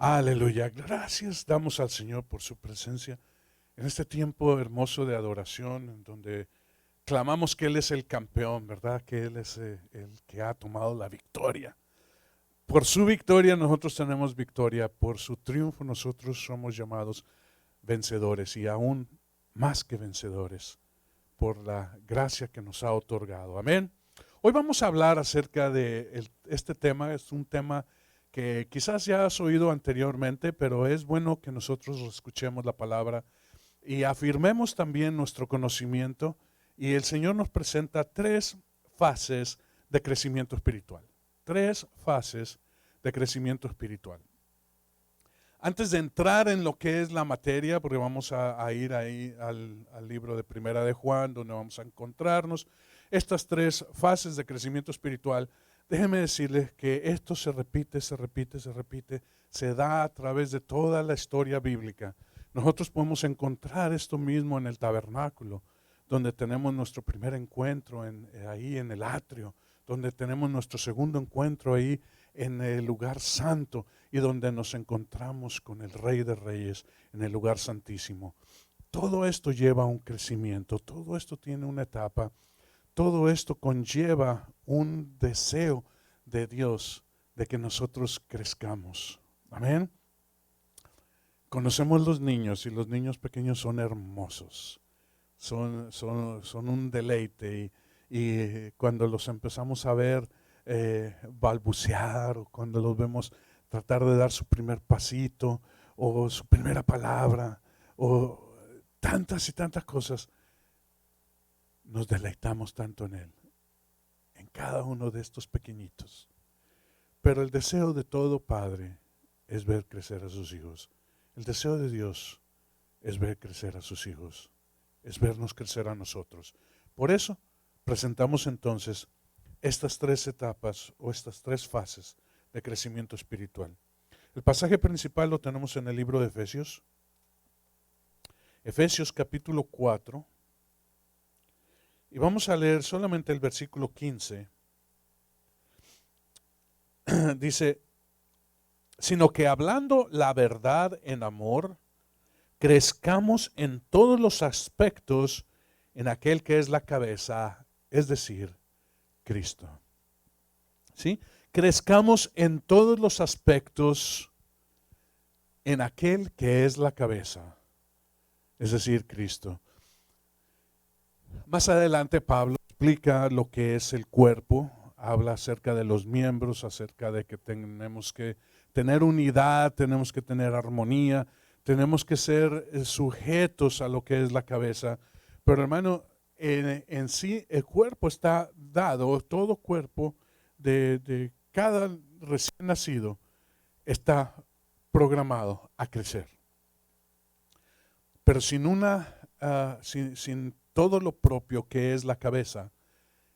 Aleluya, gracias damos al Señor por su presencia en este tiempo hermoso de adoración, en donde clamamos que Él es el campeón, ¿verdad? Que Él es el que ha tomado la victoria. Por su victoria nosotros tenemos victoria, por su triunfo nosotros somos llamados vencedores y aún más que vencedores por la gracia que nos ha otorgado. Amén. Hoy vamos a hablar acerca de este tema. Es un tema que quizás ya has oído anteriormente, pero es bueno que nosotros escuchemos la palabra y afirmemos también nuestro conocimiento. Y el Señor nos presenta tres fases de crecimiento espiritual. Tres fases de crecimiento espiritual. Antes de entrar en lo que es la materia, porque vamos a ir ahí al libro de Primera de Juan, donde vamos a encontrarnos estas tres fases de crecimiento espiritual, déjenme decirles que esto se repite, se da a través de toda la historia bíblica. Nosotros podemos encontrar esto mismo en el tabernáculo, donde tenemos nuestro primer encuentro ahí en el atrio, donde tenemos nuestro segundo encuentro ahí en el lugar santo y donde nos encontramos con el Rey de Reyes en el lugar santísimo. Todo esto lleva a un crecimiento, todo esto tiene una etapa, todo esto conlleva un deseo de Dios de que nosotros crezcamos. Amén. Conocemos los niños y los niños pequeños son hermosos, son un deleite y cuando los empezamos a ver balbucear o cuando los vemos tratar de dar su primer pasito o su primera palabra o tantas y tantas cosas, nos deleitamos tanto en cada uno de estos pequeñitos. Pero el deseo de todo padre es ver crecer a sus hijos. El deseo de Dios es ver crecer a sus hijos, es vernos crecer a nosotros. Por eso presentamos entonces estas tres etapas o estas tres fases de crecimiento espiritual. El pasaje principal lo tenemos en el libro de Efesios. Efesios capítulo 4. Y vamos a leer solamente el versículo 15. Dice, sino que hablando la verdad en amor, crezcamos en todos los aspectos en aquel que es la cabeza, es decir, Cristo. ¿Sí? Crezcamos en todos los aspectos en aquel que es la cabeza, es decir, Cristo. Más adelante Pablo explica lo que es el cuerpo, habla acerca de los miembros, acerca de que tenemos que tener unidad, tenemos que tener armonía, tenemos que ser sujetos a lo que es la cabeza. Pero hermano, en sí el cuerpo está dado, todo cuerpo de cada recién nacido está programado a crecer. Pero sin todo lo propio que es la cabeza,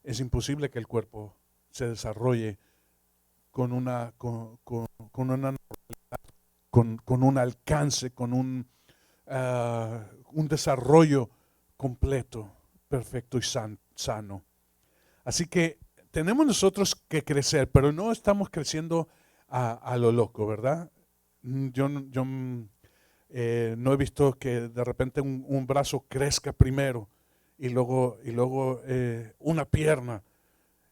es imposible que el cuerpo se desarrolle con un alcance, con un desarrollo completo, perfecto y sano. Así que tenemos nosotros que crecer, pero no estamos creciendo a lo loco, ¿verdad? Yo no he visto que de repente un brazo crezca primero y luego una pierna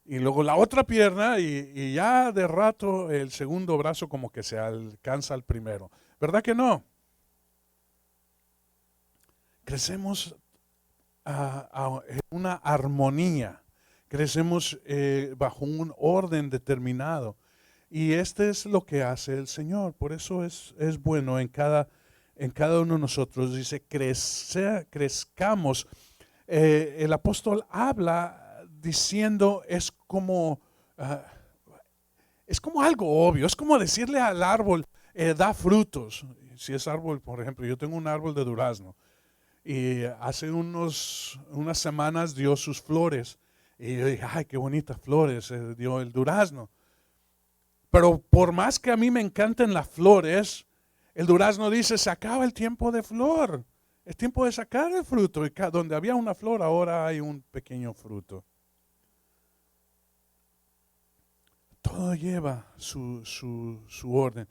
y luego la otra pierna y ya de rato el segundo brazo como que se alcanza al primero. ¿Verdad que no? Crecemos en una armonía, crecemos bajo un orden determinado. Y este es lo que hace el Señor. Por eso es bueno en cada uno de nosotros. Dice, crezcamos. El apóstol habla diciendo, es como algo obvio. Es como decirle al árbol, da frutos. Si es árbol, por ejemplo, yo tengo un árbol de durazno. Y hace unas semanas dio sus flores. Y yo dije, ay, qué bonitas flores dio el durazno. Pero por más que a mí me encanten las flores, el durazno dice, se acaba el tiempo de flor. Es tiempo de sacar el fruto. Y donde había una flor, ahora hay un pequeño fruto. Todo lleva su orden.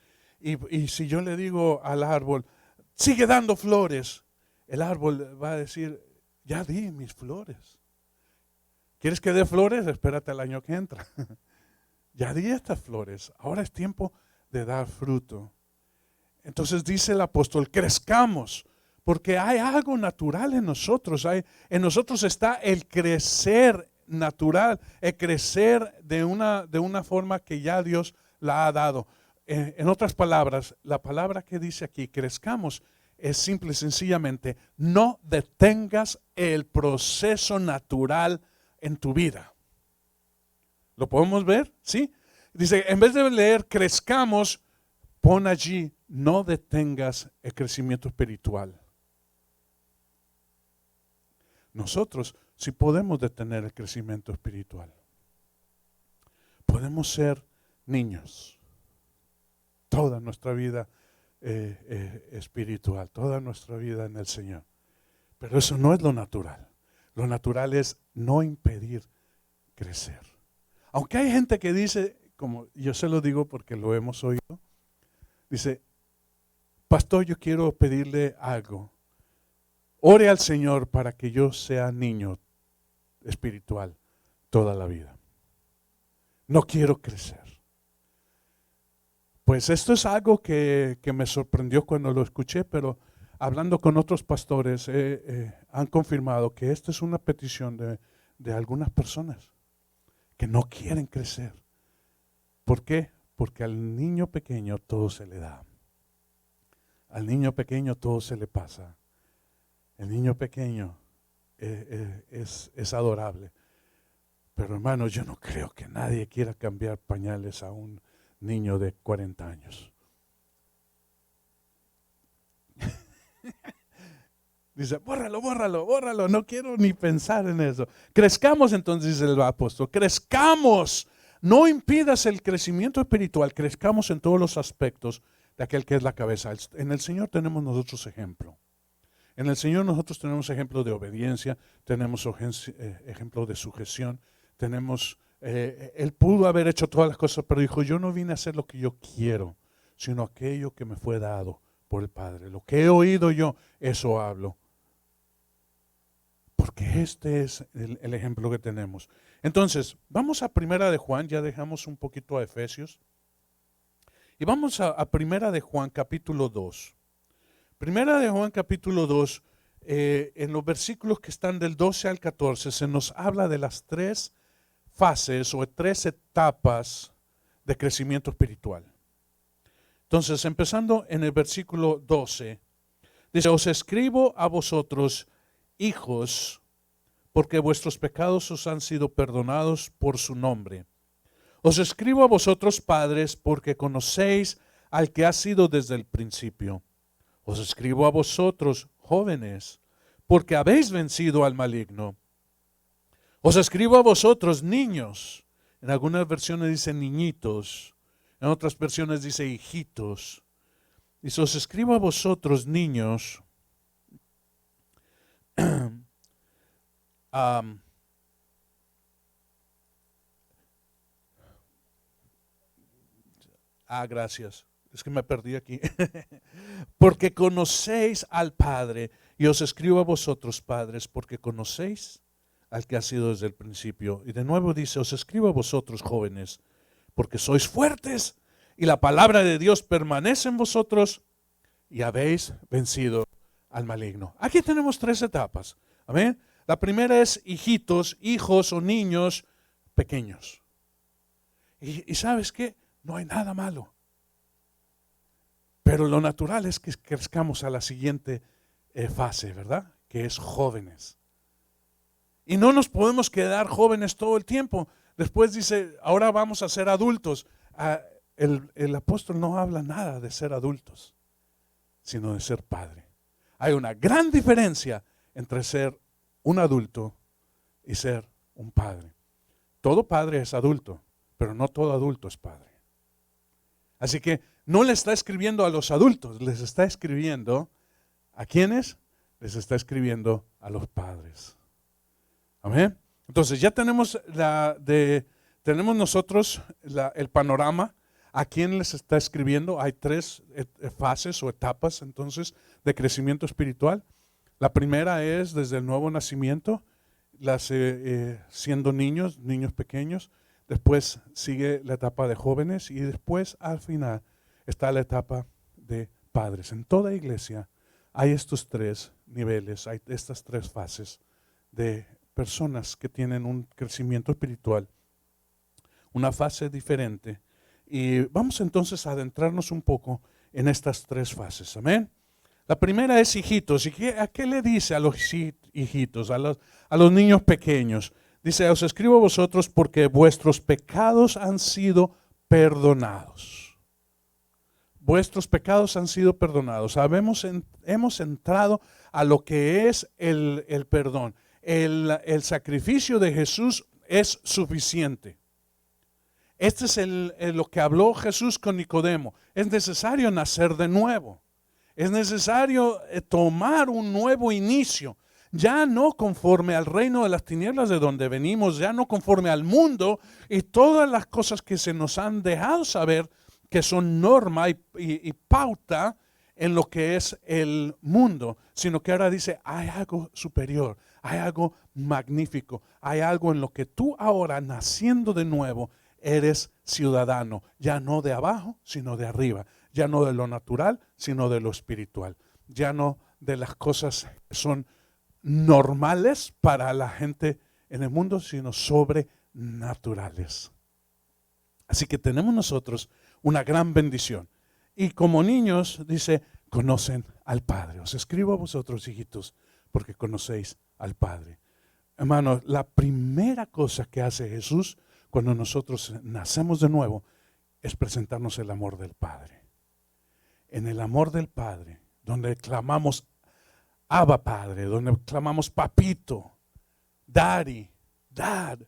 Y si yo le digo al árbol, sigue dando flores, el árbol va a decir, ya di mis flores. ¿Quieres que dé flores? Espérate al año que entra. Ya di estas flores, ahora es tiempo de dar fruto. Entonces dice el apóstol, crezcamos, porque hay algo natural en nosotros. En nosotros está el crecer natural, el crecer de una forma que ya Dios la ha dado. En otras palabras, la palabra que dice aquí, crezcamos, es simple y sencillamente, no detengas el proceso natural en tu vida. ¿Lo podemos ver? ¿Sí? Dice, en vez de leer crezcamos, pon allí, no detengas el crecimiento espiritual. Nosotros sí podemos detener el crecimiento espiritual. Podemos ser niños toda nuestra vida espiritual, toda nuestra vida en el Señor. Pero eso no es lo natural. Lo natural es no impedir crecer. Aunque hay gente que dice, como yo se lo digo porque lo hemos oído, dice, pastor, yo quiero pedirle algo. Ore al Señor para que yo sea niño espiritual toda la vida. No quiero crecer. Pues esto es algo que me sorprendió cuando lo escuché, pero hablando con otros pastores han confirmado que esto es una petición de algunas personas que no quieren crecer. ¿Por qué? Porque al niño pequeño todo se le da. Al niño pequeño todo se le pasa. El niño pequeño es adorable. Pero hermano, yo no creo que nadie quiera cambiar pañales a un niño de 40 años. Dice, bórralo, no quiero ni pensar en eso. Crezcamos entonces, dice el apóstol, crezcamos. No impidas el crecimiento espiritual, crezcamos en todos los aspectos de aquel que es la cabeza. En el Señor tenemos nosotros ejemplo. En el Señor nosotros tenemos ejemplo de obediencia, tenemos ejemplo de sujeción, tenemos, Él pudo haber hecho todas las cosas, pero dijo, yo no vine a hacer lo que yo quiero, sino aquello que me fue dado por el Padre. Lo que he oído yo, eso hablo. Porque este es el ejemplo que tenemos. Entonces, vamos a Primera de Juan, ya dejamos un poquito a Efesios. Y vamos a Primera de Juan capítulo 2. Primera de Juan capítulo 2, en los versículos que están del 12 al 14, se nos habla de las tres fases o tres etapas de crecimiento espiritual. Entonces, empezando en el versículo 12, dice, os escribo a vosotros, hijos, porque vuestros pecados os han sido perdonados por su nombre. Os escribo a vosotros, padres, porque conocéis al que ha sido desde el principio. Os escribo a vosotros, jóvenes, porque habéis vencido al maligno. Os escribo a vosotros, niños. En algunas versiones dice niñitos, en otras versiones dice hijitos. Dice, os escribo a vosotros, niños, gracias. Es que me perdí aquí. Porque conocéis al Padre. Y os escribo a vosotros, padres, porque conocéis al que ha sido desde el principio. Y de nuevo dice, os escribo a vosotros, jóvenes, porque sois fuertes y la palabra de Dios permanece en vosotros y habéis vencido al maligno. Aquí tenemos tres etapas. Amén. La primera es hijitos, hijos o niños pequeños. Y ¿sabes qué? No hay nada malo. Pero lo natural es que crezcamos a la siguiente fase, ¿verdad? Que es jóvenes. Y no nos podemos quedar jóvenes todo el tiempo. Después dice, ahora vamos a ser adultos. El apóstol no habla nada de ser adultos, sino de ser padre. Hay una gran diferencia entre ser un adulto y ser un padre. Todo padre es adulto, pero no todo adulto es padre. Así que no le está escribiendo a los adultos, les está escribiendo ¿a quiénes? Les está escribiendo a los padres. Amén. Entonces ya tenemos tenemos nosotros el panorama. ¿A quién les está escribiendo? Hay tres fases o etapas entonces de crecimiento espiritual. La primera es desde el nuevo nacimiento, siendo niños pequeños. Después sigue la etapa de jóvenes y después al final está la etapa de padres. En toda iglesia hay estos tres niveles, hay estas tres fases de personas que tienen un crecimiento espiritual, una fase diferente. Y vamos entonces a adentrarnos un poco en estas tres fases. Amén. La primera es hijitos. ¿Y a qué le dice a los hijitos, a los niños pequeños? Dice, os escribo a vosotros porque vuestros pecados han sido perdonados. Vuestros pecados han sido perdonados. Hemos entrado a lo que es el perdón. El sacrificio de Jesús es suficiente. Este es lo que habló Jesús con Nicodemo. Es necesario nacer de nuevo. Es necesario tomar un nuevo inicio. Ya no conforme al reino de las tinieblas de donde venimos, ya no conforme al mundo y todas las cosas que se nos han dejado saber que son norma y pauta en lo que es el mundo, sino que ahora dice, hay algo superior, hay algo magnífico, hay algo en lo que tú ahora, naciendo de nuevo, eres ciudadano, ya no de abajo, sino de arriba, ya no de lo natural, sino de lo espiritual, ya no de las cosas que son normales para la gente en el mundo, sino sobrenaturales. Así que tenemos nosotros una gran bendición. Y como niños, dice, conocen al Padre. Os escribo a vosotros, hijitos, porque conocéis al Padre. Hermanos, la primera cosa que hace Jesús cuando nosotros nacemos de nuevo es presentarnos el amor del Padre. En el amor del Padre, donde clamamos Abba Padre, donde clamamos Papito, Daddy, Dad.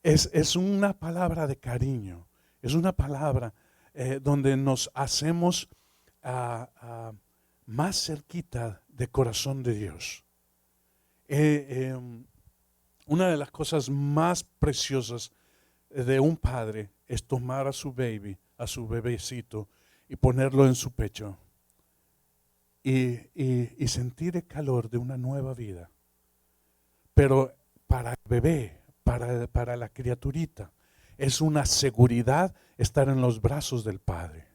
Es una palabra de cariño, es una palabra donde nos hacemos más cerquita del corazón de Dios. Una de las cosas más preciosas de un padre es tomar a su baby, a su bebecito, y ponerlo en su pecho y sentir el calor de una nueva vida. Pero para el bebé, para la criaturita, es una seguridad estar en los brazos del Padre.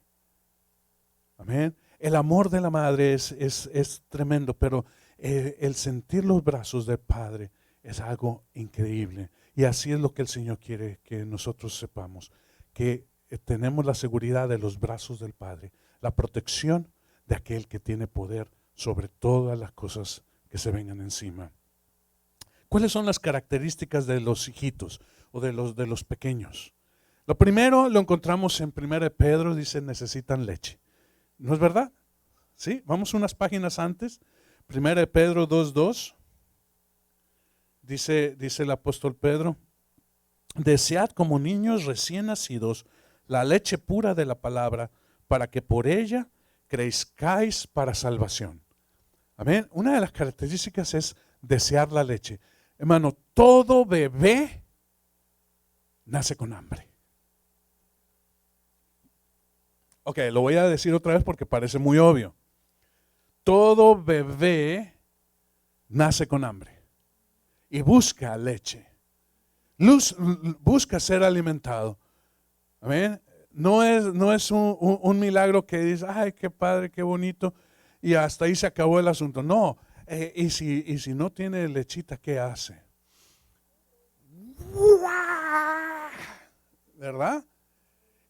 Amén. El amor de la madre es tremendo, pero el sentir los brazos del Padre es algo increíble. Y así es lo que el Señor quiere que nosotros sepamos, que tenemos la seguridad de los brazos del Padre, la protección de aquel que tiene poder sobre todas las cosas que se vengan encima. ¿Cuáles son las características de los hijitos o de los pequeños? Lo primero lo encontramos en 1 Pedro, dice necesitan leche. ¿No es verdad? ¿Sí? Vamos unas páginas antes. 1 Pedro 2:2. Dice el apóstol Pedro, desead como niños recién nacidos la leche pura de la palabra, para que por ella crezcáis para salvación. Amén. Una de las características es desear la leche. Hermano, todo bebé nace con hambre. Ok, lo voy a decir otra vez porque parece muy obvio. Todo bebé nace con hambre y busca leche. Busca ser alimentado. Amén. No es un milagro que dice, ay, qué padre, qué bonito, y hasta ahí se acabó el asunto. No, y si no tiene lechita, ¿qué hace? ¿Verdad?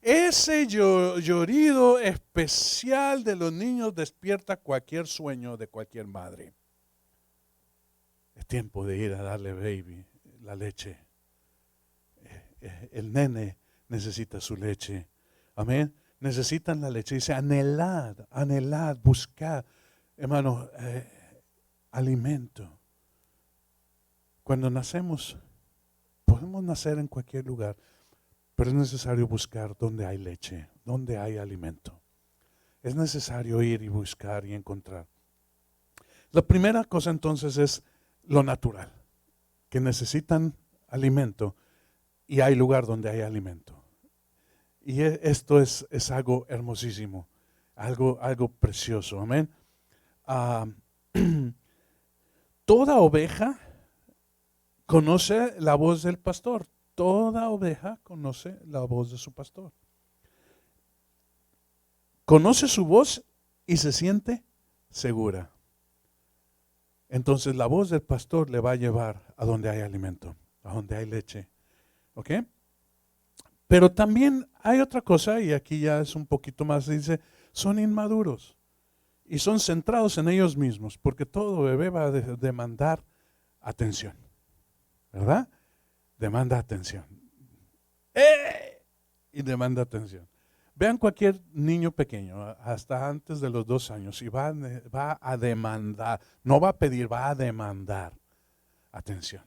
Ese llorido especial de los niños despierta cualquier sueño de cualquier madre. Es tiempo de ir a darle baby la leche. El nene necesita su leche. Amén. Necesitan la leche. Dice, anhelad, buscad, hermano, alimento. Cuando nacemos, podemos nacer en cualquier lugar, pero es necesario buscar donde hay leche, donde hay alimento. Es necesario ir y buscar y encontrar. La primera cosa entonces es lo natural, que necesitan alimento y hay lugar donde hay alimento. Y esto es algo hermosísimo, algo precioso, amén. Ah, toda oveja conoce la voz del pastor, toda oveja conoce la voz de su pastor. Conoce su voz y se siente segura. Entonces la voz del pastor le va a llevar a donde hay alimento, a donde hay leche. ¿Ok? Pero también hay otra cosa, y aquí ya es un poquito más, dice, son inmaduros y son centrados en ellos mismos, porque todo bebé va a demandar atención, ¿verdad? Demanda atención. Y demanda atención. Vean cualquier niño pequeño, hasta antes de los 2 años, y va a demandar, no va a pedir, va a demandar atención.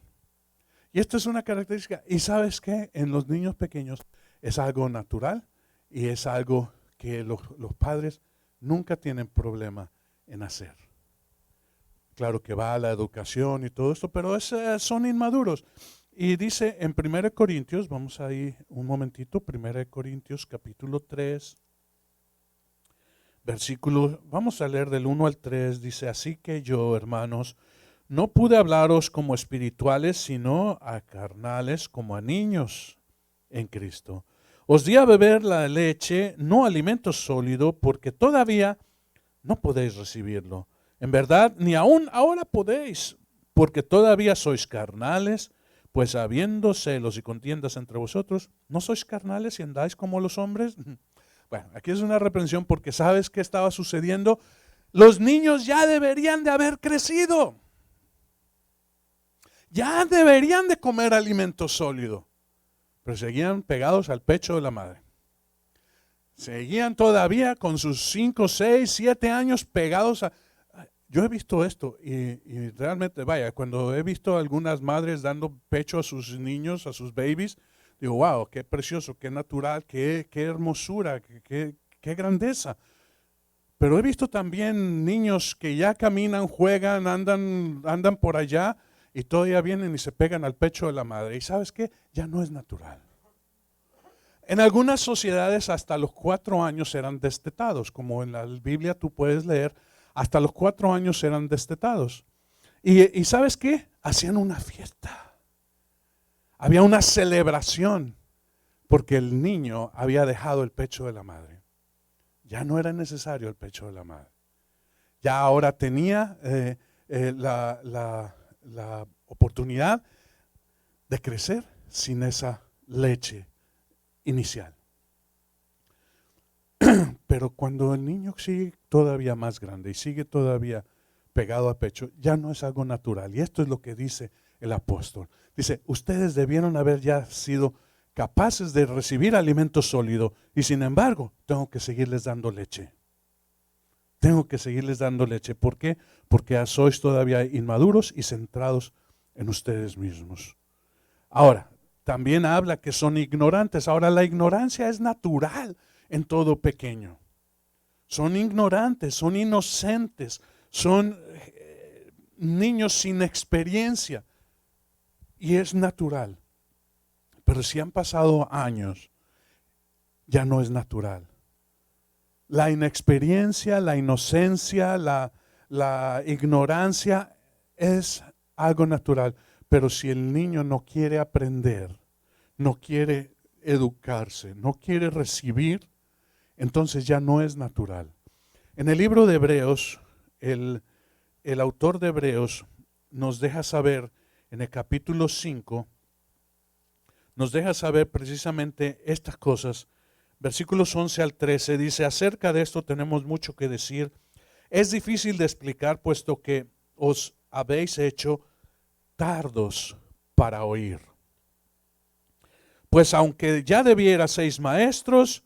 Y esto es una característica. ¿Y sabes qué? En los niños pequeños es algo natural y es algo que los padres nunca tienen problema en hacer. Claro que va a la educación y todo esto, pero son inmaduros. Y dice en 1 Corintios, vamos ahí un momentito, 1 Corintios capítulo 3, versículo, vamos a leer del 1 al 3, dice, así que yo, hermanos, no pude hablaros como espirituales, sino a carnales, como a niños en Cristo. Os di a beber la leche, no alimento sólido, porque todavía no podéis recibirlo. En verdad, ni aún ahora podéis, porque todavía sois carnales, pues habiendo celos y contiendas entre vosotros, ¿no sois carnales y andáis como los hombres? Bueno, aquí es una reprensión porque ¿sabes qué estaba sucediendo? Los niños ya deberían de haber crecido. Ya deberían de comer alimento sólido, pero seguían pegados al pecho de la madre. Seguían todavía con sus 5, 6, 7 años pegados a... Yo he visto esto y realmente, vaya, cuando he visto a algunas madres dando pecho a sus niños, a sus babies, digo, wow, qué precioso, qué natural, qué hermosura, qué grandeza. Pero he visto también niños que ya caminan, juegan, andan por allá y todavía vienen y se pegan al pecho de la madre. ¿Y sabes qué? Ya no es natural. En algunas sociedades hasta los 4 años eran destetados, como en la Biblia tú puedes leer, hasta los 4 años eran destetados. ¿Y sabes qué? Hacían una fiesta. Había una celebración porque el niño había dejado el pecho de la madre. Ya no era necesario el pecho de la madre. Ya ahora tenía la oportunidad de crecer sin esa leche inicial. Pero cuando el niño sigue todavía más grande y sigue todavía pegado a pecho, ya no es algo natural. Y esto es lo que dice el apóstol. Dice, ustedes debieron haber ya sido capaces de recibir alimento sólido y sin embargo tengo que seguirles dando leche. Tengo que seguirles dando leche. ¿Por qué? Porque sois todavía inmaduros y centrados en ustedes mismos. Ahora, también habla que son ignorantes. Ahora, la ignorancia es natural en todo pequeño. Son ignorantes, son inocentes, son niños sin experiencia. Y es natural. Pero si han pasado años, ya no es natural. La inexperiencia, la inocencia, la ignorancia es algo natural. Pero si el niño no quiere aprender, no quiere educarse, no quiere recibir, entonces ya no es natural. En el libro de Hebreos, el autor de Hebreos nos deja saber, en el capítulo 5, nos deja saber precisamente estas cosas. Versículos 11 al 13 dice, acerca de esto tenemos mucho que decir. Es difícil de explicar puesto que os habéis hecho tardos para oír. Pues aunque ya debierais maestros,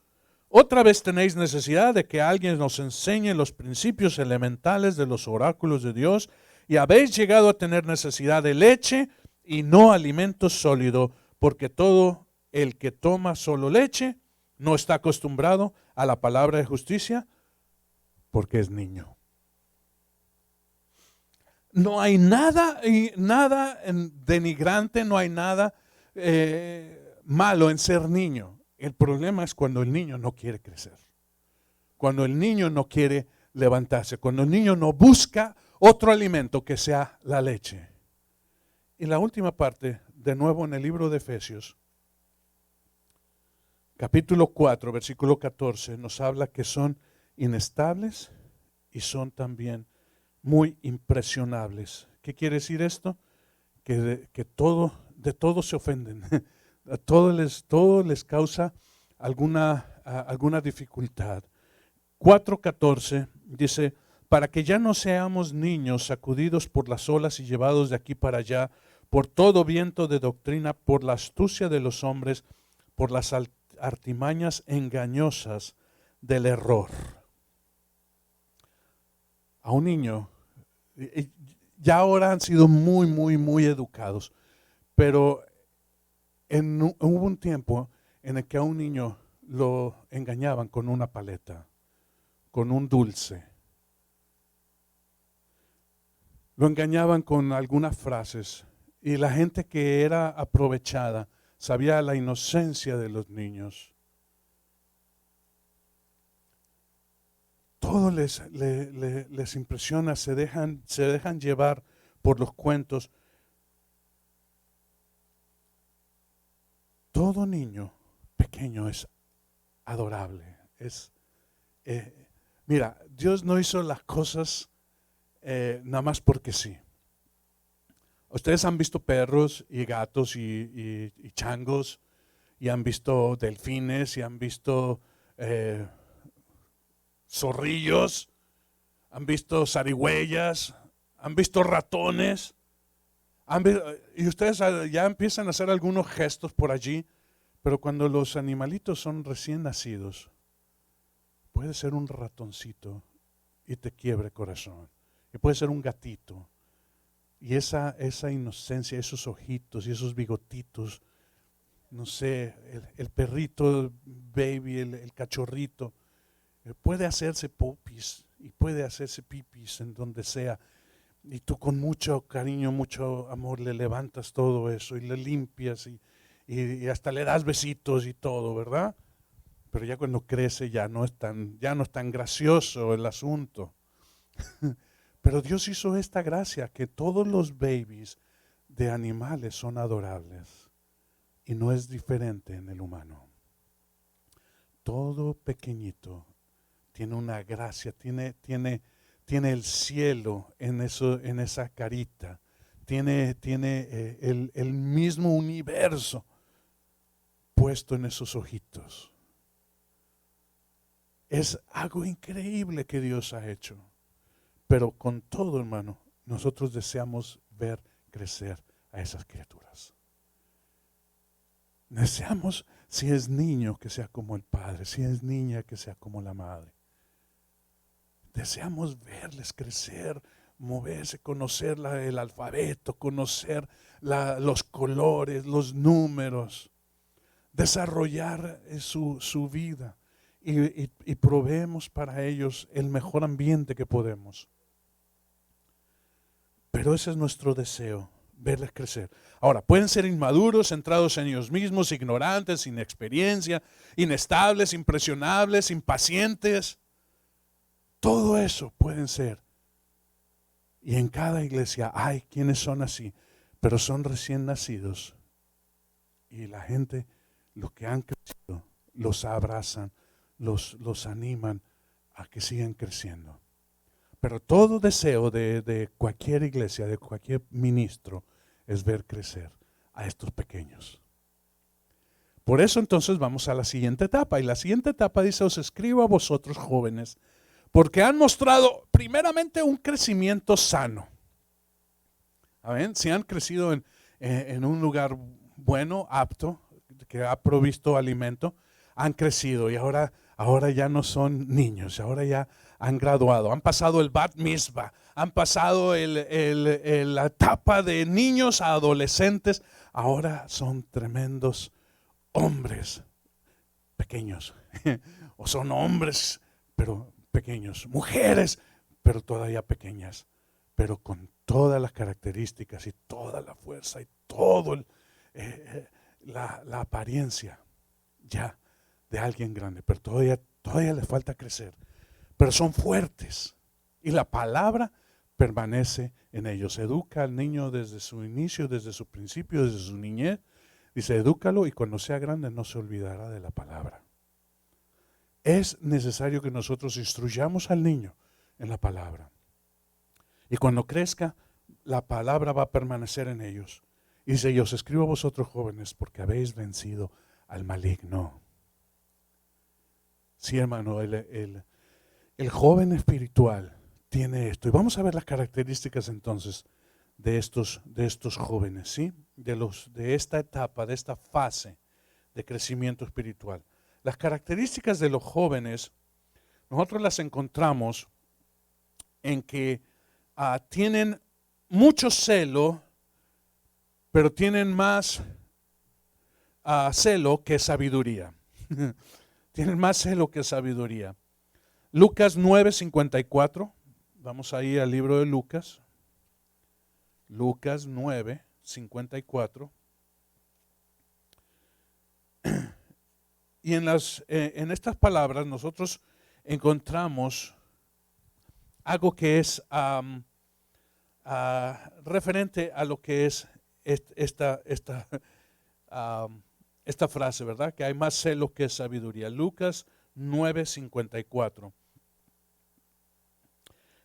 otra vez tenéis necesidad de que alguien nos enseñe los principios elementales de los oráculos de Dios y habéis llegado a tener necesidad de leche y no alimento sólido, porque todo el que toma solo leche no está acostumbrado a la palabra de justicia porque es niño. No hay nada denigrante, no hay nada malo en ser niño. El problema es cuando el niño no quiere crecer, cuando el niño no quiere levantarse, cuando el niño no busca otro alimento que sea la leche. Y la última parte, de nuevo en el libro de Efesios, capítulo 4, versículo 14, nos habla que son inestables y son también muy impresionables. ¿Qué quiere decir esto? Que de todo se ofenden, a todo les causa alguna dificultad. 4:14 dice, para que ya no seamos niños sacudidos por las olas y llevados de aquí para allá, por todo viento de doctrina, por la astucia de los hombres, por las artimañas engañosas del error. A un niño, ya ahora han sido muy educados, pero hubo un tiempo en el que a un niño lo engañaban con una paleta, con un dulce. Lo engañaban con algunas frases y la gente que era aprovechada sabía la inocencia de los niños. Todo les impresiona, se dejan llevar por los cuentos. Todo niño pequeño es adorable. Mira, Dios no hizo las cosas nada más porque sí. Ustedes han visto perros y gatos y changos, y han visto delfines, y han visto zorrillos, han visto zarigüeyas, han visto ratones, y ustedes ya empiezan a hacer algunos gestos por allí, pero cuando los animalitos son recién nacidos, puede ser un ratoncito y te quiebre el corazón, y puede ser un gatito, y esa inocencia, esos ojitos y esos bigotitos, no sé, el perrito baby, el cachorrito, puede hacerse popis y puede hacerse pipis en donde sea, y tú con mucho cariño, mucho amor le levantas todo eso y le limpias y hasta le das besitos y todo, ¿verdad? Pero ya cuando crece ya no es tan gracioso el asunto. Pero Dios hizo esta gracia, que todos los babies de animales son adorables, y no es diferente en el humano. Todo pequeñito tiene una gracia, tiene el cielo en esa carita, tiene el mismo universo puesto en esos ojitos. Es algo increíble que Dios ha hecho. Pero con todo, hermano, nosotros deseamos ver crecer a esas criaturas. Deseamos, si es niño, que sea como el padre, si es niña, que sea como la madre. Deseamos verles crecer, moverse, conocer el alfabeto, conocer los colores, los números, desarrollar su vida, y proveemos para ellos el mejor ambiente que podemos. Pero ese es nuestro deseo, verles crecer. Ahora, pueden ser inmaduros, centrados en ellos mismos, ignorantes, sin experiencia, inestables, impresionables, impacientes. Todo eso pueden ser. Y en cada iglesia hay quienes son así, pero son recién nacidos. Y la gente, los que han crecido, los abrazan, los animan a que sigan creciendo. Pero todo deseo de cualquier iglesia, de cualquier ministro, es ver crecer a estos pequeños. Por eso entonces vamos a la siguiente etapa. Y la siguiente etapa dice: os escribo a vosotros jóvenes, porque han mostrado primeramente un crecimiento sano. ¿Amén? Si han crecido en un lugar bueno, apto, que ha provisto alimento, han crecido y ahora ya no son niños, ahora ya han graduado, han pasado el bat mitzvah, han pasado la etapa de niños a adolescentes, ahora son tremendos hombres pequeños, o son hombres pero pequeños, mujeres pero todavía pequeñas, pero con todas las características y toda la fuerza y todo la apariencia ya de alguien grande, pero todavía les falta crecer. Pero son fuertes y la palabra permanece en ellos. Educa al niño desde su inicio, desde su principio, desde su niñez. Dice, edúcalo y cuando sea grande no se olvidará de la palabra. Es necesario que nosotros instruyamos al niño en la palabra. Y cuando crezca, la palabra va a permanecer en ellos. Y dice, yo os escribo a vosotros jóvenes porque habéis vencido al maligno. Sí, hermano, el joven espiritual tiene esto. Y vamos a ver las características entonces de estos jóvenes, ¿sí? De esta etapa, de esta fase de crecimiento espiritual. Las características de los jóvenes, nosotros las encontramos en que tienen mucho celo, pero tienen más celo que sabiduría. Tienen más celo que sabiduría. Lucas 9:54, vamos ahí al libro de Lucas. Lucas 9:54. Y en estas palabras nosotros encontramos algo que es referente a lo que es esta frase, ¿verdad? Que hay más celo que sabiduría. Lucas 9:54.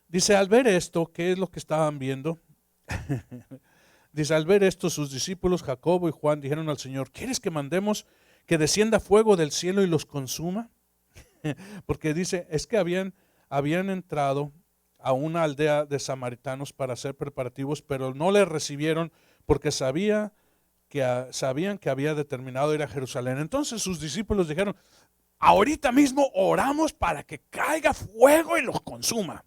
Dice, al ver esto, ¿qué es lo que estaban viendo? Dice, al ver esto, sus discípulos Jacobo y Juan dijeron al Señor, ¿quieres que mandemos que descienda fuego del cielo y los consuma? Porque dice, es que habían entrado a una aldea de samaritanos para hacer preparativos, pero no le recibieron porque sabían que había determinado ir a Jerusalén. Entonces sus discípulos dijeron, ahorita mismo oramos para que caiga fuego y los consuma.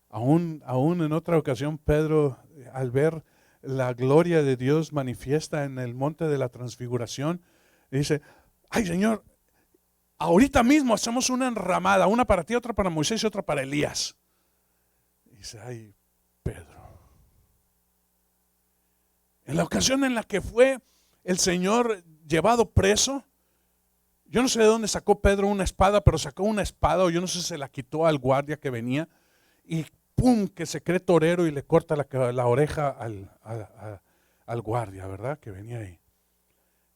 Aún en otra ocasión, Pedro, al ver la gloria de Dios manifiesta en el monte de la transfiguración, dice, ay Señor, ahorita mismo hacemos una enramada, una para ti, otra para Moisés y otra para Elías. Dice, ay Pedro. En la ocasión en la que fue el Señor llevado preso, yo no sé de dónde sacó Pedro una espada, pero sacó una espada, o yo no sé si se la quitó al guardia que venía, y ¡pum!, que se cree torero y le corta la oreja al guardia, ¿verdad?, que venía ahí.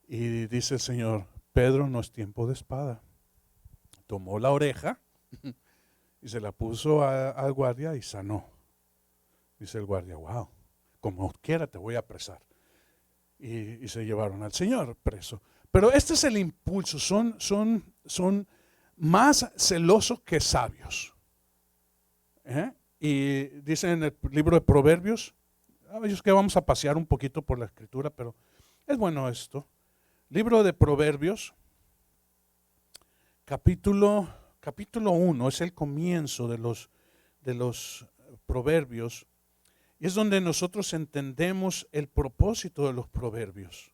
Y dice el Señor, Pedro, no es tiempo de espada. Tomó la oreja y se la puso al guardia y sanó. Dice el guardia, wow, como quiera te voy a apresar. Y se llevaron al Señor preso. Pero este es el impulso, son más celosos que sabios. Y dice en el libro de Proverbios, es que vamos a pasear un poquito por la escritura, pero es bueno esto. Libro de Proverbios, capítulo 1, es el comienzo de los proverbios, y es donde nosotros entendemos el propósito de los proverbios.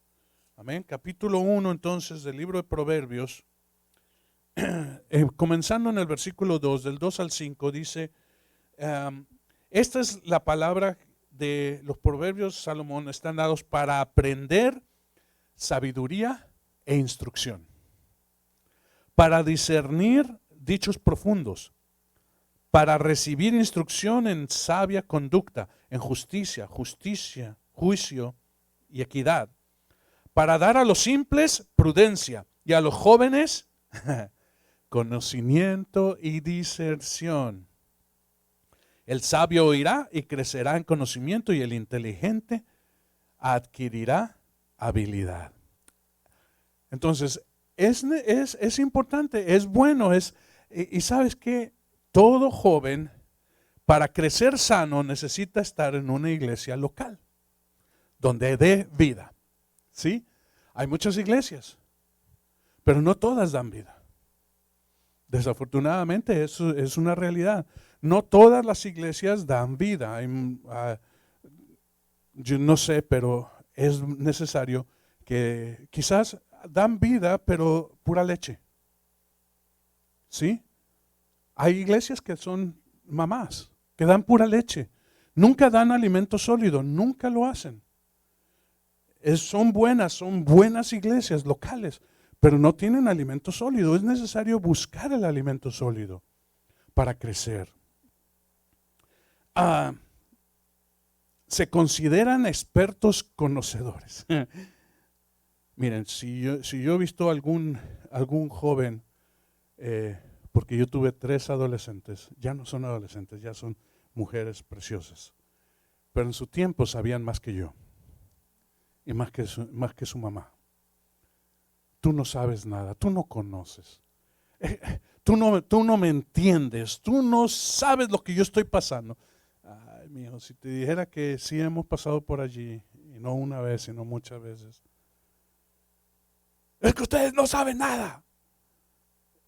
Amén. Capítulo 1 entonces del libro de Proverbios, comenzando en el versículo 2, del 2 al 5, dice, esta es la palabra de los proverbios, Salomón, están dados para aprender sabiduría e instrucción, para discernir dichos profundos, para recibir instrucción en sabia conducta, en justicia, juicio y equidad, para dar a los simples prudencia y a los jóvenes conocimiento y diserción. El sabio oirá y crecerá en conocimiento, y el inteligente adquirirá habilidad. Entonces, es importante, es bueno, y sabes que todo joven para crecer sano necesita estar en una iglesia local, donde dé vida. ¿Sí? Hay muchas iglesias, pero no todas dan vida. Desafortunadamente eso es una realidad. No todas las iglesias dan vida. Yo no sé, pero es necesario que quizás dan vida, pero pura leche. ¿Sí? Hay iglesias que son mamás, que dan pura leche. Nunca dan alimento sólido, nunca lo hacen. son buenas iglesias locales, pero no tienen alimento sólido. Es necesario buscar el alimento sólido para crecer. Se consideran expertos conocedores. Miren, si yo he visto algún joven, porque yo tuve 3 adolescentes, ya no son adolescentes, ya son mujeres preciosas, pero en su tiempo sabían más que yo y más que su mamá. Tú no sabes nada, tú no conoces, tú no me entiendes, tú no sabes lo que yo estoy pasando. Ay, mijo, si te dijera que sí hemos pasado por allí, y no una vez, sino muchas veces. Es que ustedes no saben nada.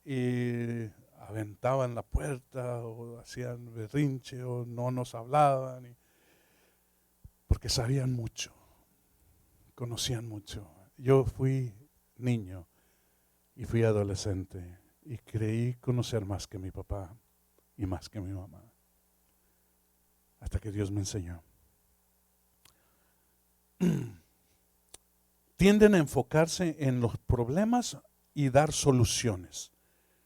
Y aventaban la puerta o hacían berrinche o no nos hablaban, porque sabían mucho, conocían mucho. Yo fui niño y fui adolescente y creí conocer más que mi papá y más que mi mamá, hasta que Dios me enseñó. Tienden a enfocarse en los problemas y dar soluciones.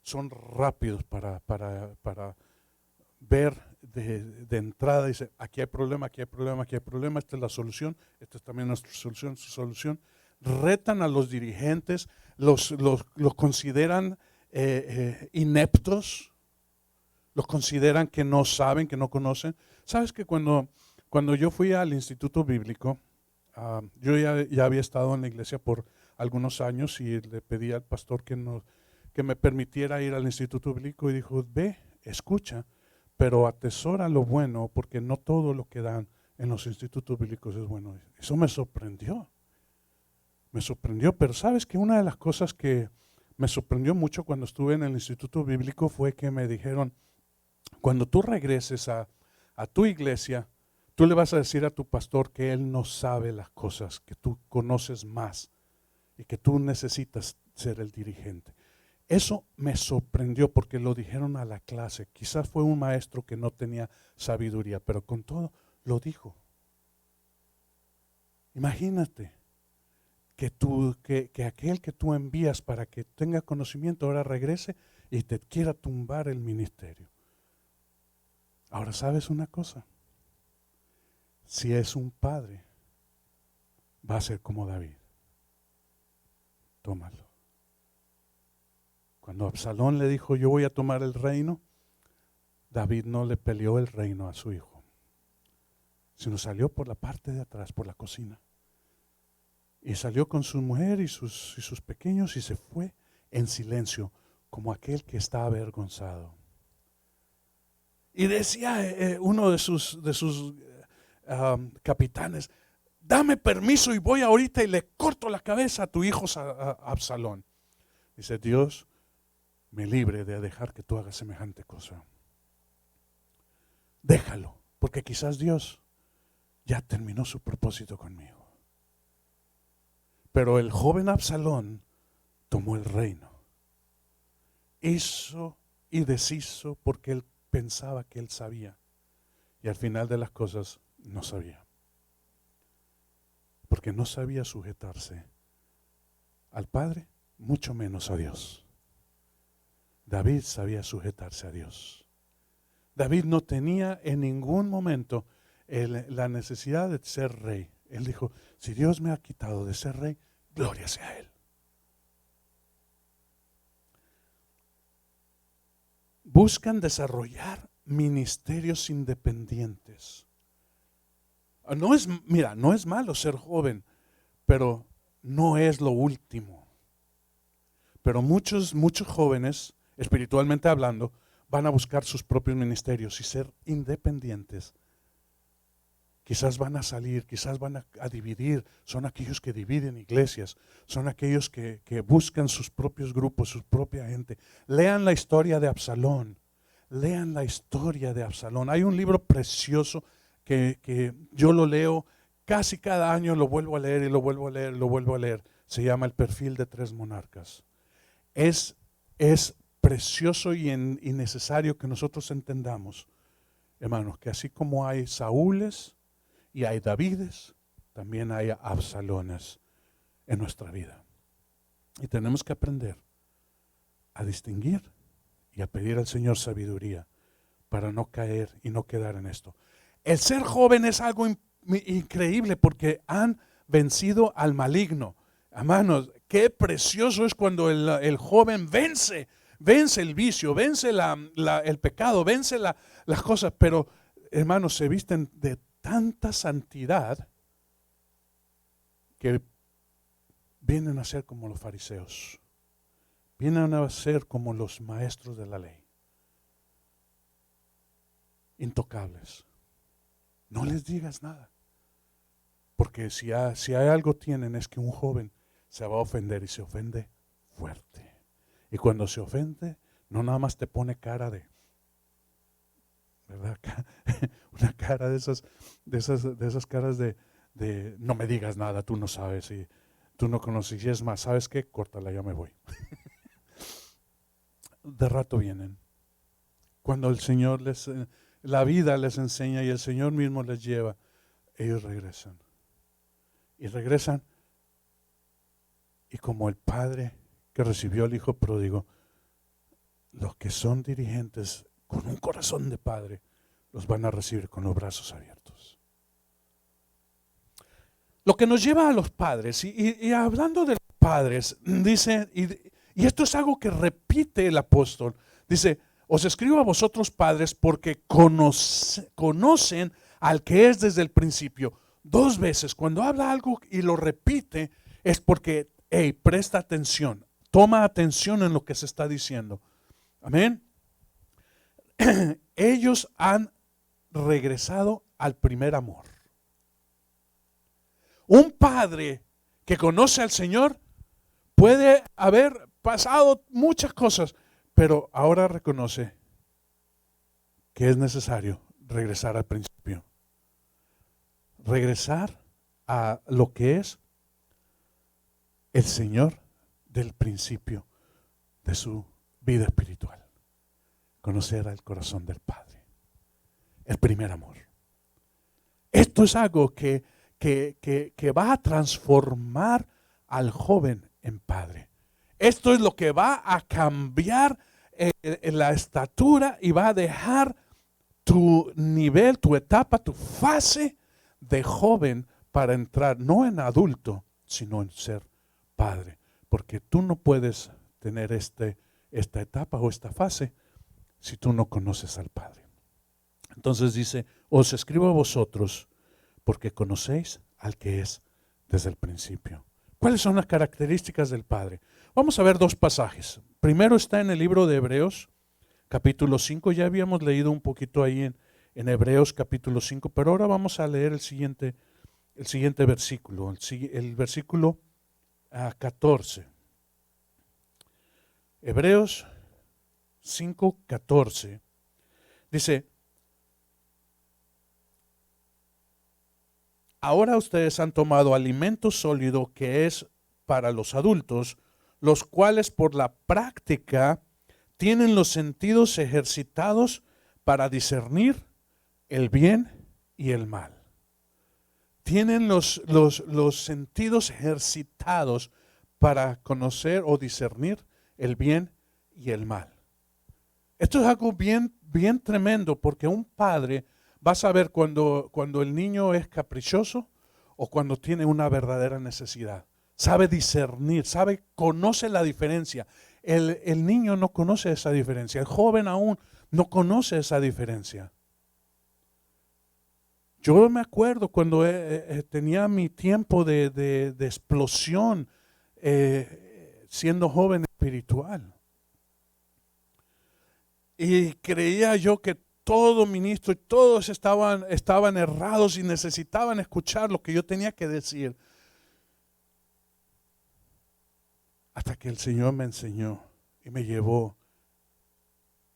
Son rápidos para ver de entrada. Dice, aquí hay problema, aquí hay problema, aquí hay problema, esta es la solución, esta es también nuestra solución, su solución. Retan a los dirigentes, los consideran ineptos, los consideran que no saben, que no conocen. ¿Sabes que cuando yo fui al Instituto Bíblico, yo ya había estado en la iglesia por algunos años y le pedí al pastor que me permitiera ir al Instituto Bíblico y dijo, ve, escucha, pero atesora lo bueno, porque no todo lo que dan en los institutos bíblicos es bueno. Eso me sorprendió, pero sabes que una de las cosas que me sorprendió mucho cuando estuve en el Instituto Bíblico fue que me dijeron, cuando tú regreses a tu iglesia, tú le vas a decir a tu pastor que él no sabe las cosas, que tú conoces más y que tú necesitas ser el dirigente. Eso me sorprendió porque lo dijeron a la clase. Quizás fue un maestro que no tenía sabiduría, pero con todo lo dijo. Imagínate que aquel que tú envías para que tenga conocimiento ahora regrese y te quiera tumbar el ministerio. Ahora, ¿sabes una cosa? Si es un padre, va a ser como David. Tómalo. Cuando Absalón le dijo, yo voy a tomar el reino, David no le peleó el reino a su hijo, sino salió por la parte de atrás, por la cocina. Y salió con su mujer y sus pequeños y se fue en silencio, como aquel que está avergonzado. Y decía uno de sus capitanes, dame permiso y voy ahorita y le corto la cabeza a tu hijo Absalón. Dice, Dios me libre de dejar que tú hagas semejante cosa. Déjalo, porque quizás Dios ya terminó su propósito conmigo. Pero el joven Absalón tomó el reino. Hizo y deshizo porque él pensaba que él sabía. Y al final de las cosas no sabía. Porque no sabía sujetarse al Padre, mucho menos a Dios. David sabía sujetarse a Dios. David no tenía en ningún momento la necesidad de ser rey. Él dijo, si Dios me ha quitado de ser rey, gloria sea a Él. Buscan desarrollar ministerios independientes. No es malo ser joven, pero no es lo último. Pero muchos jóvenes, espiritualmente hablando, van a buscar sus propios ministerios y ser independientes. Quizás van a salir, quizás van a dividir. Son aquellos que dividen iglesias, son aquellos que buscan sus propios grupos, su propia gente. Lean la historia de Absalón. Lean la historia de Absalón. Hay un libro precioso que yo lo leo casi cada año, lo vuelvo a leer y lo vuelvo a leer, lo vuelvo a leer. Se llama El perfil de 3 monarcas. Es precioso y necesario que nosotros entendamos, hermanos, que así como hay Saúles y hay Davides, también hay Absalones en nuestra vida. Y tenemos que aprender a distinguir y a pedir al Señor sabiduría para no caer y no quedar en esto. El ser joven es algo increíble porque han vencido al maligno. Hermanos, qué precioso es cuando el joven vence el vicio, vence el pecado, vence las cosas, pero hermanos, se visten de tanta santidad que vienen a ser como los fariseos, vienen a ser como los maestros de la ley, intocables. No les digas nada, porque si hay algo tienen es que un joven se va a ofender y se ofende fuerte. Y cuando se ofende, no nada más te pone cara de, ¿verdad? Una cara de esas caras de no me digas nada, tú no sabes y tú no conoces. Y es más, ¿sabes qué? Córtala, ya me voy. De rato vienen. Cuando el Señor la vida les enseña y el Señor mismo les lleva, ellos regresan. Y regresan y como el padre que recibió al hijo pródigo, los que son dirigentes con un corazón de padre, los van a recibir con los brazos abiertos. Lo que nos lleva a los padres, y hablando de los padres, dice, y esto es algo que repite el apóstol, dice, os escribo a vosotros padres porque conocen al que es desde el principio. 2 veces, cuando habla algo y lo repite, es porque, presta atención, toma atención en lo que se está diciendo. Amén. Ellos han regresado al primer amor. Un padre que conoce al Señor puede haber pasado muchas cosas, pero ahora reconoce que es necesario regresar al principio. Regresar a lo que es el Señor del principio de su vida espiritual. Conocer al corazón del Padre. El primer amor. Esto es algo que va a transformar al joven en padre. Esto es lo que va a cambiar la estatura y va a dejar tu nivel, tu etapa, tu fase de joven para entrar no en adulto, sino en ser padre. Porque tú no puedes tener esta etapa o esta fase si tú no conoces al Padre. Entonces dice, os escribo a vosotros porque conocéis al que es desde el principio. ¿Cuáles son las características del Padre? Vamos a ver 2 pasajes. Primero está en el libro de Hebreos, capítulo 5. Ya habíamos leído un poquito ahí en Hebreos capítulo 5, pero ahora vamos a leer el siguiente versículo, el versículo 14. Hebreos 5:14 dice, ahora ustedes han tomado alimento sólido que es para los adultos, los cuales por la práctica tienen los sentidos ejercitados para discernir el bien y el mal. Tienen los sentidos ejercitados para conocer o discernir el bien y el mal. Esto es algo bien tremendo, porque un padre va a saber cuando el niño es caprichoso o cuando tiene una verdadera necesidad. Sabe discernir, conoce la diferencia. El niño no conoce esa diferencia, el joven aún no conoce esa diferencia. Yo me acuerdo cuando tenía mi tiempo de explosión, siendo joven espiritual. Y creía yo que todo ministro y todos estaban errados y necesitaban escuchar lo que yo tenía que decir. Hasta que el Señor me enseñó y me llevó.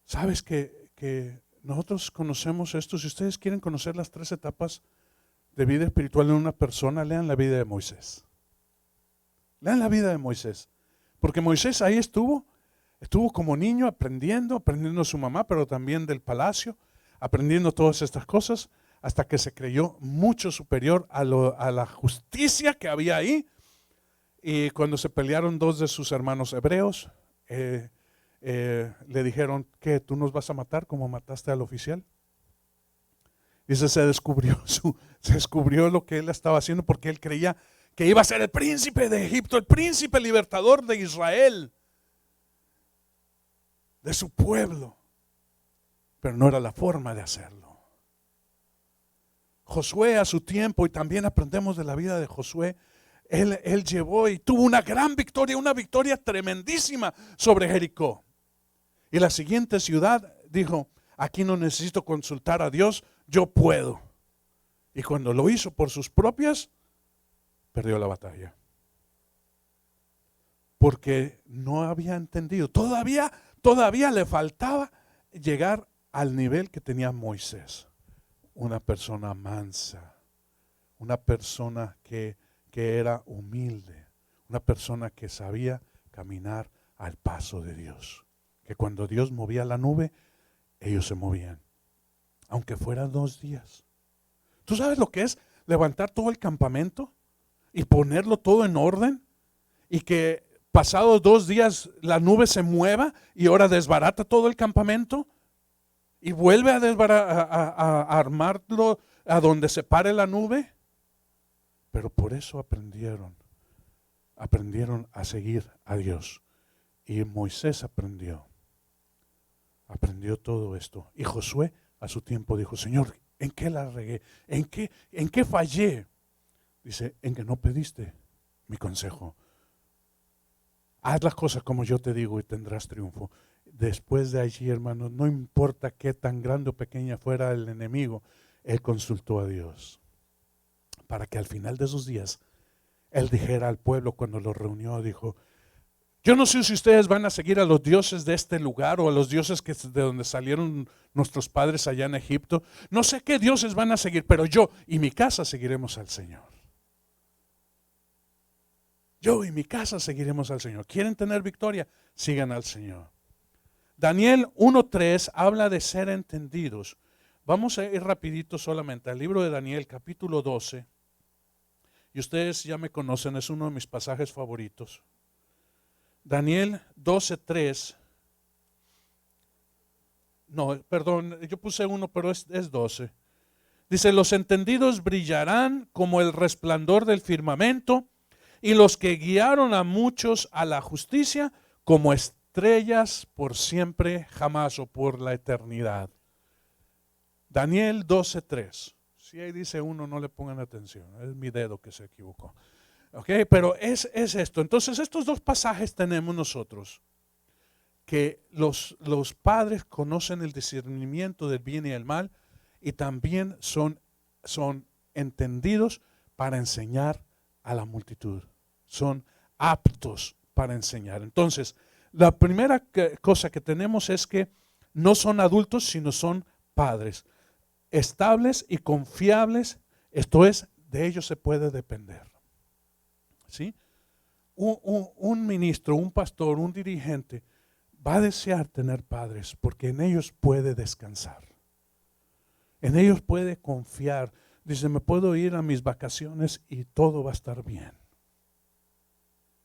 ¿Sabes que nosotros conocemos esto? Si ustedes quieren conocer las 3 etapas de vida espiritual en una persona, lean la vida de Moisés. Lean la vida de Moisés. Porque Moisés ahí estuvo como niño aprendiendo de su mamá, pero también del palacio, aprendiendo todas estas cosas, hasta que se creyó mucho superior a la justicia que había ahí. Y cuando se pelearon dos de sus hermanos hebreos, le dijeron, ¿qué? ¿Tú nos vas a matar como mataste al oficial? Dice, se descubrió lo que él estaba haciendo, porque él creía que iba a ser el príncipe de Egipto, el príncipe libertador de Israel, de su pueblo. Pero no era la forma de hacerlo. Josué a su tiempo, y también aprendemos de la vida de Josué, él llevó y tuvo una gran victoria, una victoria tremendísima sobre Jericó. Y la siguiente ciudad dijo, aquí no necesito consultar a Dios, yo puedo. Y cuando lo hizo por sus propias, perdió la batalla. Porque no había entendido, todavía le faltaba llegar al nivel que tenía Moisés. Una persona mansa, una persona que era humilde, una persona que sabía caminar al paso de Dios. Que cuando Dios movía la nube, ellos se movían, aunque fueran 2 días. ¿Tú sabes lo que es levantar todo el campamento y ponerlo todo en orden? Y que pasados 2 días la nube se mueva y ahora desbarata todo el campamento y vuelve a armarlo a donde se pare la nube. Pero por eso aprendieron a seguir a Dios. Y Moisés aprendió todo esto. Y Josué a su tiempo dijo, Señor, ¿en qué la regué? ¿En qué fallé? Dice, en que no pediste mi consejo. Haz las cosas como yo te digo y tendrás triunfo. Después de allí, hermanos, no importa qué tan grande o pequeña fuera el enemigo, él consultó a Dios. Para que al final de esos días, él dijera al pueblo cuando lo reunió, dijo, yo no sé si ustedes van a seguir a los dioses de este lugar o a los dioses de donde salieron nuestros padres allá en Egipto. No sé qué dioses van a seguir, pero yo y mi casa seguiremos al Señor. Yo y mi casa seguiremos al Señor. ¿Quieren tener victoria? Sigan al Señor. Daniel 1:3 habla de ser entendidos. Vamos a ir rapidito solamente al libro de Daniel, capítulo 12. Y ustedes ya me conocen, es uno de mis pasajes favoritos. Daniel 12:3. No, perdón, yo puse 1, pero es 12. Dice, los entendidos brillarán como el resplandor del firmamento, y los que guiaron a muchos a la justicia como estrellas por siempre, jamás o por la eternidad. Daniel 12:3. Si ahí dice 1, no le pongan atención, es mi dedo que se equivocó. Okay, pero es esto. Entonces estos 2 pasajes tenemos nosotros, que los padres conocen el discernimiento del bien y el mal, y también son entendidos para enseñar a la multitud, son aptos para enseñar. Entonces la primera cosa que tenemos es que no son adultos, sino son padres, estables y confiables, esto es, de ellos se puede depender. ¿Sí? Un ministro, un pastor, un dirigente va a desear tener padres porque en ellos puede descansar, en ellos puede confiar. Dice, me puedo ir a mis vacaciones y todo va a estar bien.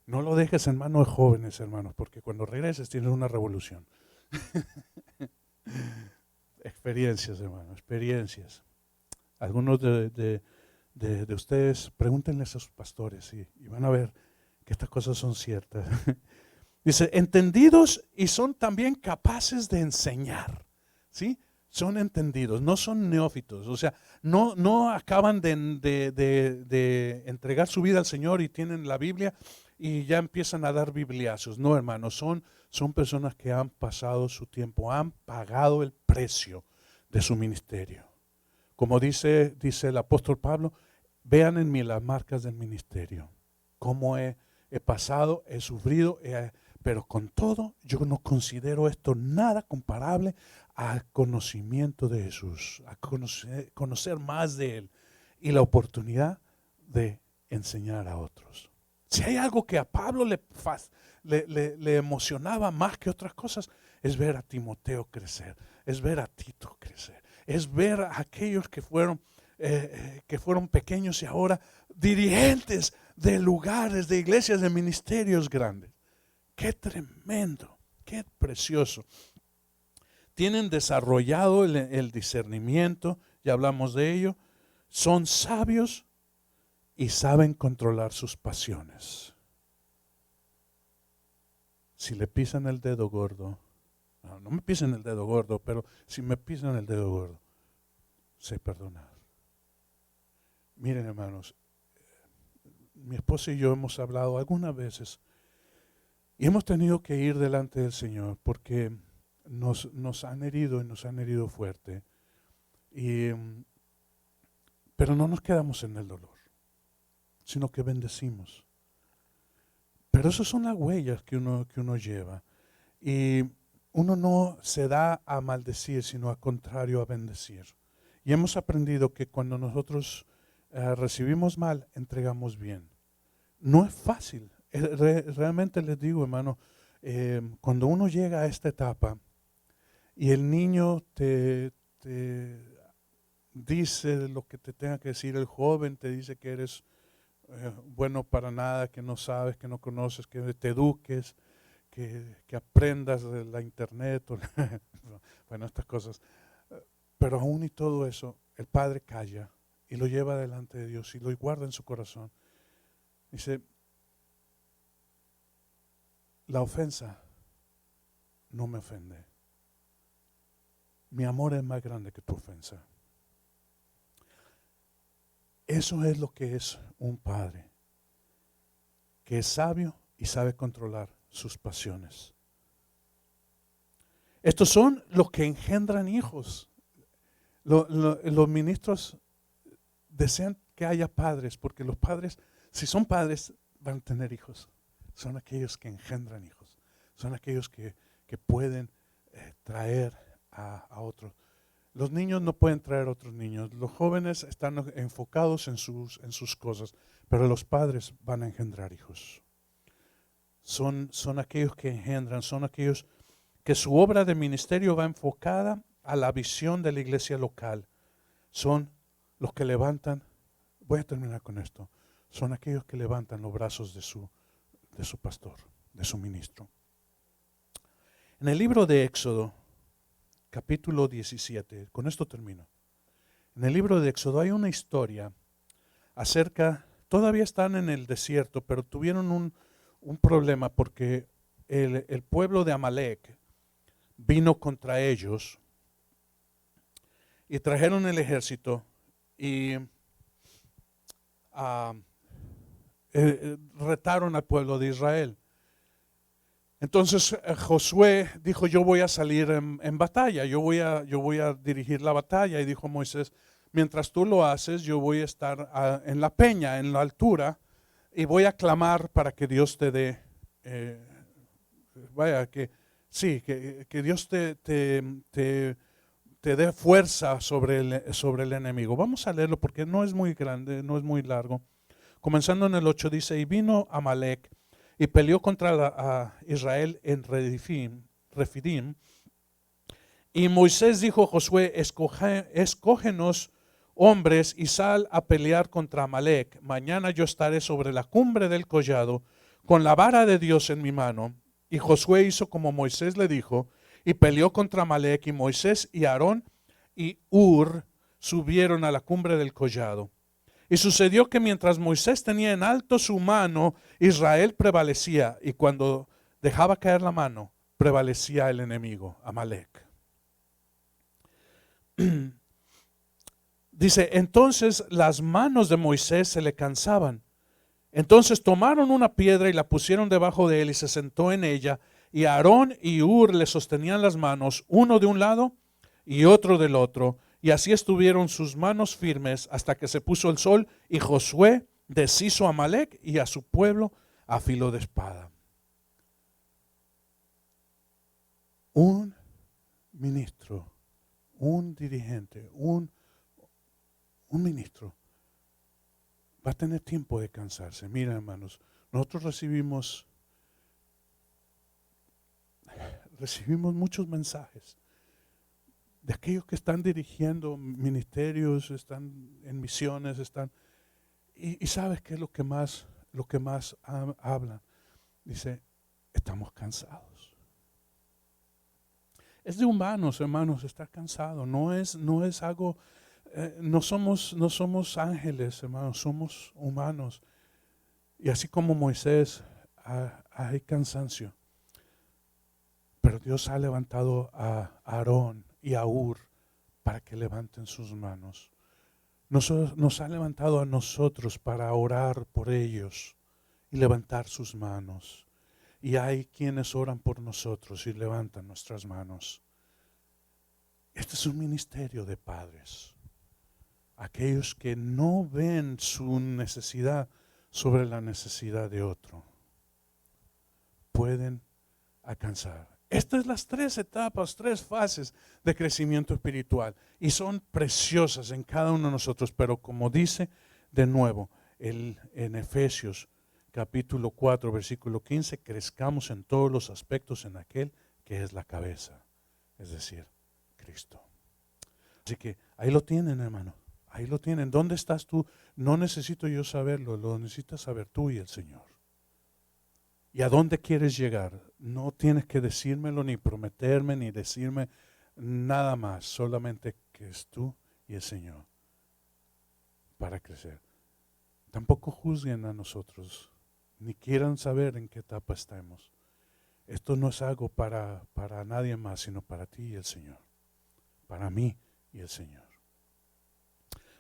No lo dejes en manos de jóvenes, hermanos, porque cuando regreses tienes una revolución. Experiencias, hermanos, experiencias. Algunos de ustedes, pregúntenle a sus pastores y van a ver que estas cosas son ciertas. Dice, entendidos y son también capaces de enseñar, ¿sí? Son entendidos, no son neófitos, o sea, no acaban de entregar su vida al Señor y tienen la Biblia y ya empiezan a dar bibliazos. No, hermanos, son personas que han pasado su tiempo, han pagado el precio de su ministerio. Como dice el apóstol Pablo, vean en mí las marcas del ministerio, cómo he pasado, he sufrido, pero con todo yo no considero esto nada comparable al conocimiento de Jesús, a conocer más de Él y la oportunidad de enseñar a otros. Si hay algo que a Pablo le emocionaba más que otras cosas, es ver a Timoteo crecer, es ver a Tito crecer, es ver a aquellos que fueron pequeños y ahora dirigentes de lugares, de iglesias, de ministerios grandes. Qué tremendo, qué precioso. Tienen desarrollado el discernimiento, ya hablamos de ello, son sabios y saben controlar sus pasiones. Si le pisan el dedo gordo, no me pisen el dedo gordo, pero si me pisan el dedo gordo, sé perdonar. Miren, hermanos, mi esposa y yo hemos hablado algunas veces y hemos tenido que ir delante del Señor porque nos han herido y nos han herido fuerte. Pero no nos quedamos en el dolor, sino que bendecimos. Pero esas son las huellas que uno lleva. Y uno no se da a maldecir, sino al contrario a bendecir. Y hemos aprendido que cuando nosotros recibimos mal, entregamos bien. No es fácil. Realmente les digo, hermano, cuando uno llega a esta etapa y el niño te dice lo que te tenga que decir, el joven te dice que eres bueno para nada, que no sabes, que no conoces, que te eduques, que aprendas de la internet, bueno, estas cosas. Pero aún y todo eso, el padre calla y lo lleva delante de Dios y lo guarda en su corazón. Dice, la ofensa no me ofende. Mi amor es más grande que tu ofensa. Eso es lo que es un padre, que es sabio y sabe controlar sus pasiones. Estos son los que engendran hijos. Los ministros desean que haya padres, porque los padres, si son padres, van a tener hijos. Son aquellos que engendran hijos. Son aquellos que pueden traer a otros. Los niños no pueden traer otros niños. Los jóvenes están enfocados en sus cosas, pero los padres van a engendrar hijos. Son aquellos que engendran, son aquellos que su obra de ministerio va enfocada a la visión de la iglesia local. Son los que levantan, voy a terminar con esto, son aquellos que levantan los brazos de su pastor, de su ministro. En el libro de Éxodo, capítulo 17, con esto termino. En el libro de Éxodo hay una historia acerca, todavía están en el desierto, pero tuvieron un problema porque el pueblo de Amalek vino contra ellos y trajeron el ejército y retaron al pueblo de Israel. Entonces Josué dijo, yo voy a salir en batalla, yo voy a dirigir la batalla. Y dijo Moisés, mientras tú lo haces, yo voy a estar en la peña, en la altura, y voy a clamar para que Dios te dé, que Dios te dé fuerza sobre el enemigo. Vamos a leerlo porque no es muy grande, no es muy largo. Comenzando en el 8 dice, y vino Amalek y peleó contra Israel en Refidim. Y Moisés dijo a Josué, escógenos hombres y sal a pelear contra Amalek. Mañana yo estaré sobre la cumbre del collado con la vara de Dios en mi mano. Y Josué hizo como Moisés le dijo y peleó contra Amalek. Y Moisés y Aarón y Hur subieron a la cumbre del collado. Y sucedió que mientras Moisés tenía en alto su mano, Israel prevalecía, y cuando dejaba caer la mano, prevalecía el enemigo, Amalek. Dice, entonces las manos de Moisés se le cansaban. Entonces tomaron una piedra y la pusieron debajo de él y se sentó en ella, y Aarón y Hur le sostenían las manos, uno de un lado y otro del otro. Y así estuvieron sus manos firmes hasta que se puso el sol, y Josué deshizo a Amalek y a su pueblo a filo de espada. Un ministro, un dirigente, un ministro va a tener tiempo de cansarse. Mira, hermanos, nosotros recibimos muchos mensajes de aquellos que están dirigiendo ministerios, están en misiones, y ¿sabes qué es lo que más hablan? Dice, estamos cansados. Es de humanos, hermanos, estar cansado. No es algo, no somos ángeles, hermanos, somos humanos. Y así como Moisés, hay cansancio. Pero Dios ha levantado a Aarón y a Hur para que levanten sus manos. Nos ha levantado a nosotros para orar por ellos y levantar sus manos. Y hay quienes oran por nosotros y levantan nuestras manos. Este es un ministerio de padres. Aquellos que no ven su necesidad sobre la necesidad de otro, pueden alcanzar. Estas son las 3 etapas, 3 fases de crecimiento espiritual. Y son preciosas en cada uno de nosotros. Pero como dice de nuevo en Efesios capítulo 4, versículo 15, crezcamos en todos los aspectos en aquel que es la cabeza, es decir, Cristo. Así que ahí lo tienen, hermano. Ahí lo tienen. ¿Dónde estás tú? No necesito yo saberlo, lo necesitas saber tú y el Señor. ¿Y a dónde quieres llegar? No tienes que decírmelo, ni prometerme, ni decirme nada más. Solamente que es tú y el Señor para crecer. Tampoco juzguen a nosotros, ni quieran saber en qué etapa estamos. Esto no es algo para nadie más, sino para ti y el Señor. Para mí y el Señor.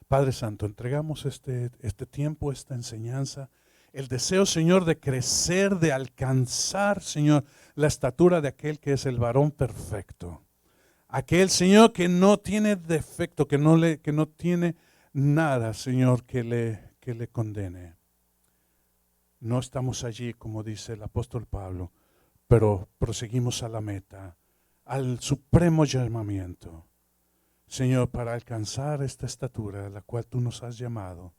Padre Santo, entregamos este tiempo, esta enseñanza, el deseo, Señor, de crecer, de alcanzar, Señor, la estatura de aquel que es el varón perfecto. Aquel, Señor, que no tiene defecto, que no tiene nada, Señor, que le condene. No estamos allí, como dice el apóstol Pablo, pero proseguimos a la meta, al supremo llamamiento. Señor, para alcanzar esta estatura a la cual tú nos has llamado,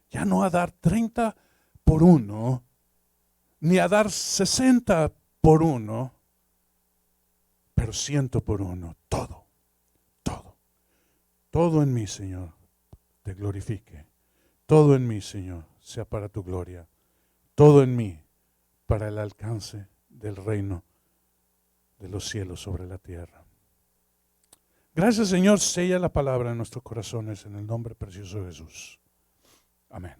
ya no a dar 30 por 1, ni a dar 60 por 1, pero 100 por 1, todo en mí, Señor, te glorifique, todo en mí, Señor, sea para tu gloria, todo en mí para el alcance del reino de los cielos sobre la tierra. Gracias, Señor, sella la palabra en nuestros corazones en el nombre precioso de Jesús. Amén.